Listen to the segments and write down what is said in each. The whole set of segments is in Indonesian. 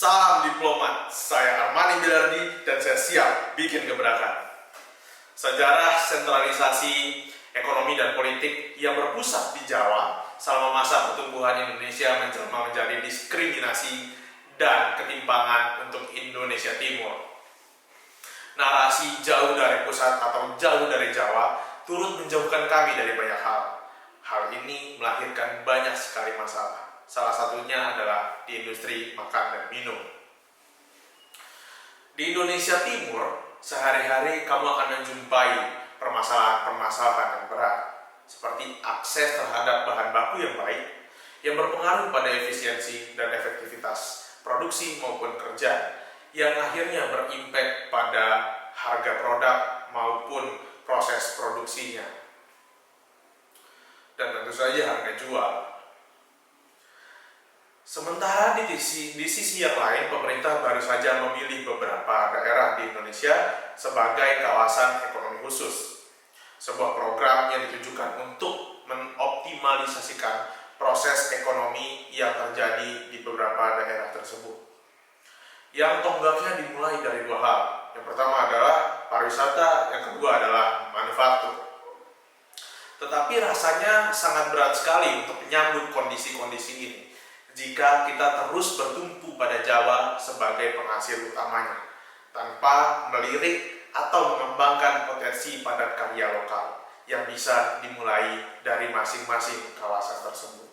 Salam diplomat, saya Armani Bilardi dan saya siap bikin gebrakan. Sejarah sentralisasi ekonomi dan politik yang berpusat di Jawa selama masa pertumbuhan Indonesia menjelma menjadi diskriminasi dan ketimpangan untuk Indonesia Timur. Narasi jauh dari pusat atau jauh dari Jawa turut menjauhkan kami dari banyak hal. Hal ini melahirkan banyak sekali masalah. Salah satunya adalah di industri makan dan minum. Di Indonesia Timur, sehari-hari kamu akan menjumpai permasalahan-permasalahan yang berat, seperti akses terhadap bahan baku yang baik, yang berpengaruh pada efisiensi dan efektivitas produksi maupun kerja, yang akhirnya berimpact pada harga produk maupun proses produksinya. Dan tentu saja harga jual. Sementara di sisi yang lain, pemerintah baru saja memilih beberapa daerah di Indonesia sebagai kawasan ekonomi khusus. Sebuah program yang ditujukan untuk mengoptimalisasikan proses ekonomi yang terjadi di beberapa daerah tersebut. Yang tonggaknya dimulai dari dua hal. Yang pertama adalah pariwisata, yang kedua adalah manufaktur. Tetapi rasanya sangat berat sekali untuk menyambut kondisi-kondisi ini jika kita terus bertumpu pada Jawa sebagai penghasil utamanya, tanpa melirik atau mengembangkan potensi padat karya lokal yang bisa dimulai dari masing-masing kawasan tersebut.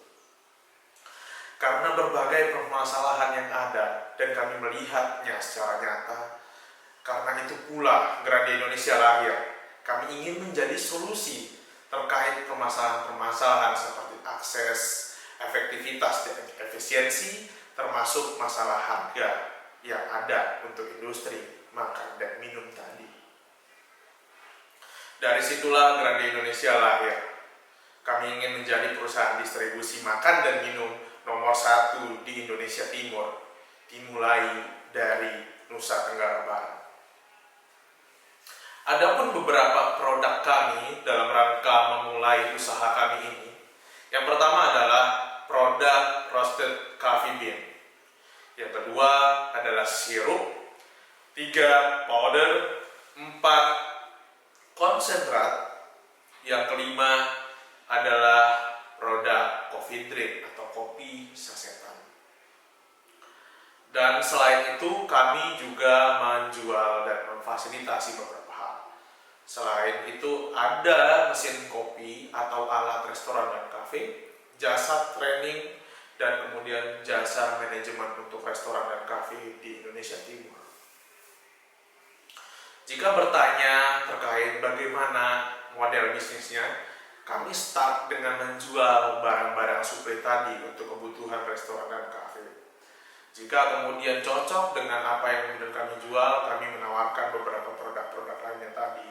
Karena berbagai permasalahan yang ada dan kami melihatnya secara nyata, karena itu pula Grande Indonesia lahir. Kami ingin menjadi solusi terkait permasalahan-permasalahan seperti akses, efektivitas dan efisiensi, termasuk masalah harga yang ada untuk industri makan dan minum tadi. Dari situlah Grande Indonesia lahir. Kami ingin menjadi perusahaan distribusi makan dan minum nomor 1 di Indonesia Timur, dimulai dari Nusa Tenggara Barat. Adapun beberapa produk kami dalam rangka memulai usaha kami ini, yang pertama adalah produk roasted coffee bean. Yang kedua adalah sirup, 3 powder, 4 konsentrat, yang kelima adalah produk coffee drink atau kopi sasetan. Dan selain itu kami juga menjual dan memfasilitasi beberapa hal. Selain itu ada mesin kopi atau alat restoran dan kafe, jasa training, dan kemudian jasa manajemen untuk restoran dan kafe di Indonesia Timur. Jika bertanya terkait bagaimana model bisnisnya, kami start dengan menjual barang-barang suplai tadi untuk kebutuhan restoran dan kafe. Jika kemudian cocok dengan apa yang kemudian kami jual, kami menawarkan beberapa produk-produk lainnya tadi.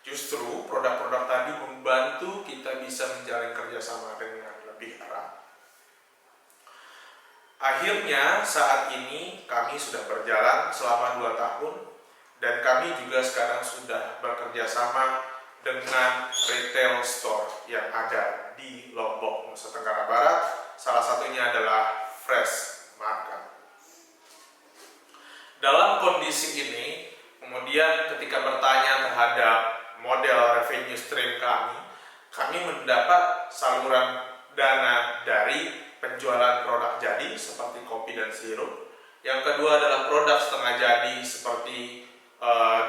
Justru produk-produk tadi membantu kita bisa menjalin kerjasama dengan lebih erat. Akhirnya saat ini kami sudah berjalan selama 2 tahun dan kami juga sekarang sudah bekerja sama dengan retail store yang ada di Lombok, Nusa Tenggara Barat. Salah satunya adalah Fresh Market. Dalam kondisi ini, kemudian ketika bertanya terhadap model revenue stream kami mendapat saluran dana dari penjualan produk jadi seperti kopi dan sirup. Yang kedua adalah produk setengah jadi seperti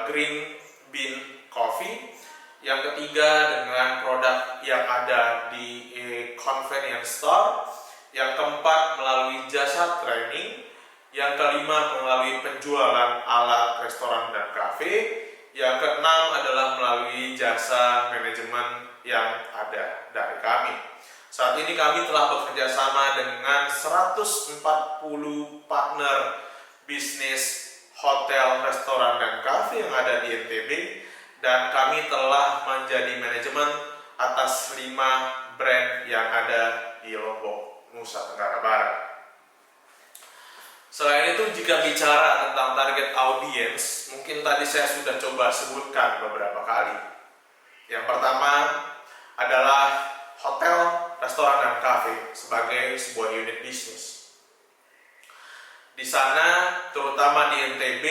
green bean coffee. Yang ketiga dengan produk yang ada di convenience store. Yang keempat melalui jasa training. Yang kelima melalui penjualan alat restoran dan kafe. Yang keenam adalah melalui jasa manajemen yang ada dari kami. Saat ini kami telah bekerja sama dengan 140 partner bisnis hotel, restoran, dan kafe yang ada di NTB, dan kami telah menjadi manajemen atas 5 brand yang ada di Lombok, Nusa Tenggara Barat. Selain itu, jika bicara tentang target audiens, mungkin tadi saya sudah coba sebutkan beberapa kali. Yang pertama adalah hotel, restoran, dan kafe sebagai sebuah unit bisnis. Di sana, terutama di NTB,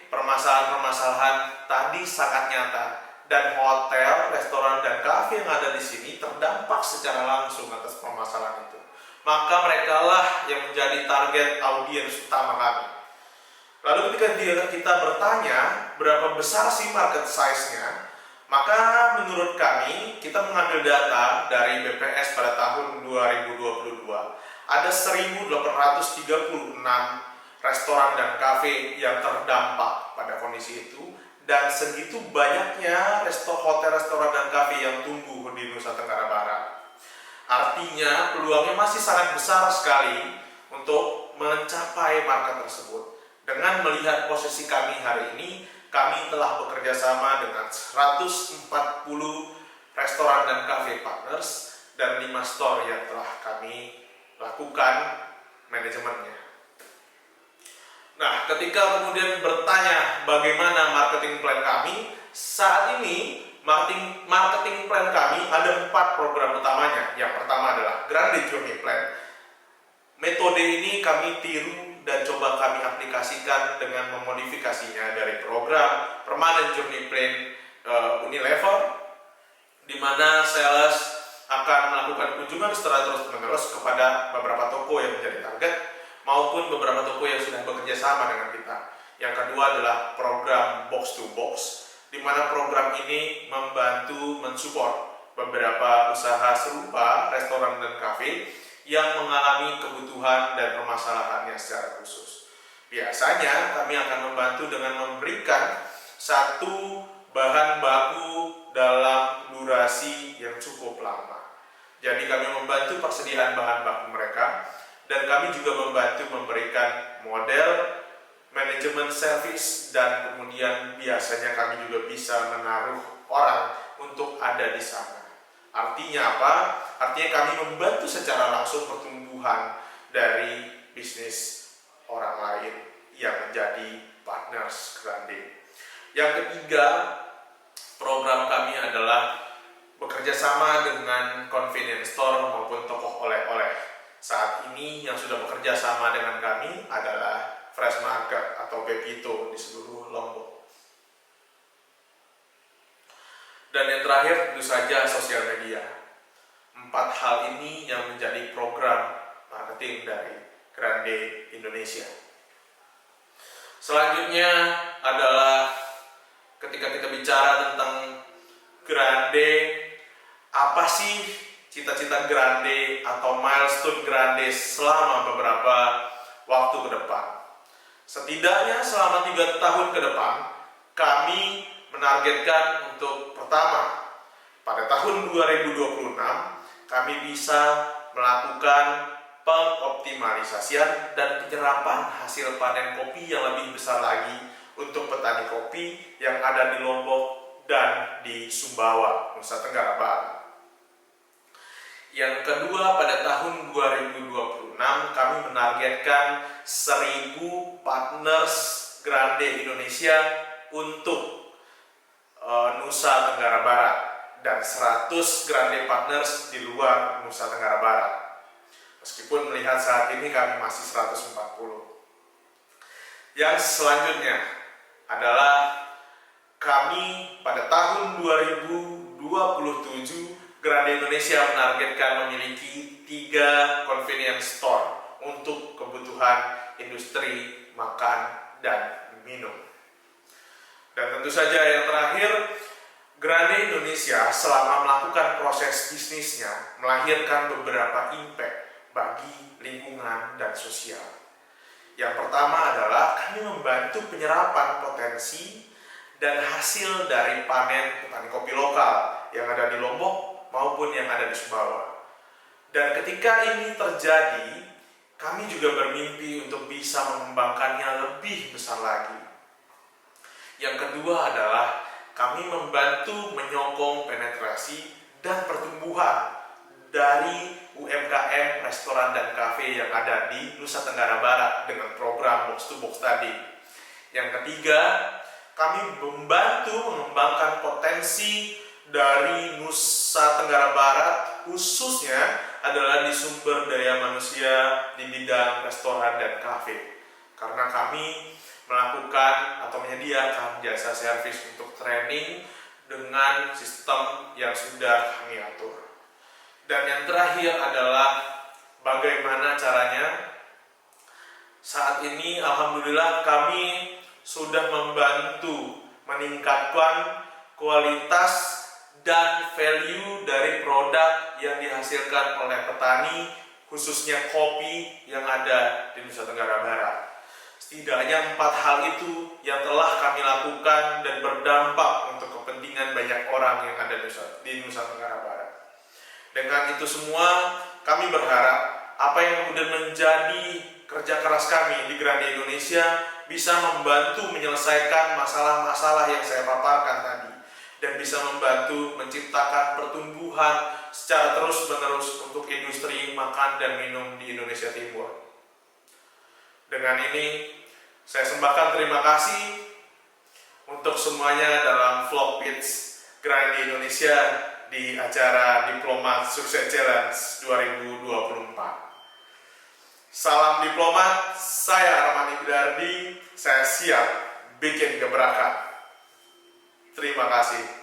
permasalahan-permasalahan tadi sangat nyata, dan hotel, restoran, dan kafe yang ada di sini terdampak secara langsung atas permasalahan itu. Maka mereka lah yang menjadi target audiens utama kami. Lalu ketika kita bertanya berapa besar sih market size-nya, maka menurut kami kita mengambil data dari BPS pada tahun 2022, ada 1.836 restoran dan kafe yang terdampak pada kondisi itu, dan segitu banyaknya hotel, restoran, dan kafe yang tumbuh di Nusa Tenggara Barat. Artinya peluangnya masih sangat besar sekali untuk mencapai market tersebut. Dengan melihat posisi kami hari ini, kami telah bekerja sama dengan 140 restoran dan kafe partners dan 5 store yang telah kami lakukan manajemennya. Nah, ketika kemudian bertanya bagaimana marketing plan kami, saat ini marketing plan kami ada 4 program utamanya. Yang pertama adalah Grande Journey Plan. Metode ini kami tiru dan coba kami aplikasikan dengan memodifikasinya dari program Permanent Journey Plan Unilever, di mana sales akan melakukan kunjungan secara terus-menerus kepada beberapa toko yang menjadi target maupun beberapa toko yang sudah bekerja sama dengan kita. Yang kedua adalah program Box to Box, di mana program ini membantu mensupport beberapa usaha serupa, restoran dan kafe yang mengalami kebutuhan dan permasalahannya secara khusus. Biasanya kami akan membantu dengan memberikan satu bahan baku dalam durasi yang cukup lama. Jadi kami membantu persediaan bahan baku mereka, dan kami juga membantu memberikan model manajemen service, dan kemudian biasanya kami juga bisa menaruh orang untuk ada di sana. Artinya apa? Artinya kami membantu secara langsung pertumbuhan dari bisnis orang lain yang menjadi partners Grande. Yang ketiga, program kami adalah bekerja sama dengan convenience store maupun toko oleh-oleh. Saat ini yang sudah bekerja sama dengan kami adalah Fresh Market atau Pepito di seluruh Lombok. Dan yang terakhir tentu saja sosial media. 4 hal ini yang menjadi program marketing dari Grande Indonesia. Selanjutnya adalah ketika kita bicara tentang Grande, apa sih cita-cita Grande atau milestone Grande selama beberapa waktu ke depan? Setidaknya selama 3 tahun ke depan, kami menargetkan untuk pertama, pada tahun 2026 kami bisa melakukan pengoptimalisasian dan penyerapan hasil panen kopi yang lebih besar lagi untuk petani kopi yang ada di Lombok dan di Sumbawa, Nusa Tenggara Barat. Yang kedua, pada tahun 2026 kami menargetkan 1.000 partners Grande Indonesia untuk Nusa Tenggara Barat dan 100 Grande Partners di luar Nusa Tenggara Barat. Meskipun melihat saat ini kami masih 140. Yang selanjutnya adalah kami pada tahun 2027 Grande Indonesia menargetkan memiliki 3 convenience store untuk kebutuhan industri makan dan minum. Dan tentu saja yang terakhir, Grande Indonesia selama melakukan proses bisnisnya melahirkan beberapa impact bagi lingkungan dan sosial. Yang pertama adalah kami membantu penyerapan potensi dan hasil dari panen petani kopi lokal yang ada di Lombok maupun yang ada di Sumbawa. Dan ketika ini terjadi, kami juga bermimpi untuk bisa mengembangkannya lebih besar lagi. Yang kedua adalah kami membantu menyokong penetrasi dan pertumbuhan dari UMKM, restoran dan kafe yang ada di Nusa Tenggara Barat dengan program Box to Box tadi. Yang ketiga, kami membantu mengembangkan potensi dari Nusa Tenggara Barat, khususnya adalah di sumber daya manusia di bidang restoran dan kafe. karena kami melakukan atau menyediakan jasa servis untuk training dengan sistem yang sudah kami atur. Dan yang terakhir adalah bagaimana caranya. Saat ini alhamdulillah kami sudah membantu meningkatkan kualitas dan value dari produk yang dihasilkan oleh petani, khususnya kopi yang ada di Nusa Tenggara Barat. Setidaknya 4 hal itu yang telah kami lakukan dan berdampak untuk kepentingan banyak orang yang ada di Nusa Tenggara Barat. Dengan itu semua, kami berharap apa yang kemudian menjadi kerja keras kami di Grandi Indonesia bisa membantu menyelesaikan masalah-masalah yang saya paparkan tadi, dan bisa membantu menciptakan pertumbuhan secara terus-menerus untuk industri makan dan minum di Indonesia Timur. Dengan ini, saya sembahkan terima kasih untuk semuanya dalam vlog pitch Grandi Indonesia di acara Diplomat Sukses Challenge 2024. Salam diplomat, saya Armani Bidardi, saya siap bikin gebrakan. Terima kasih.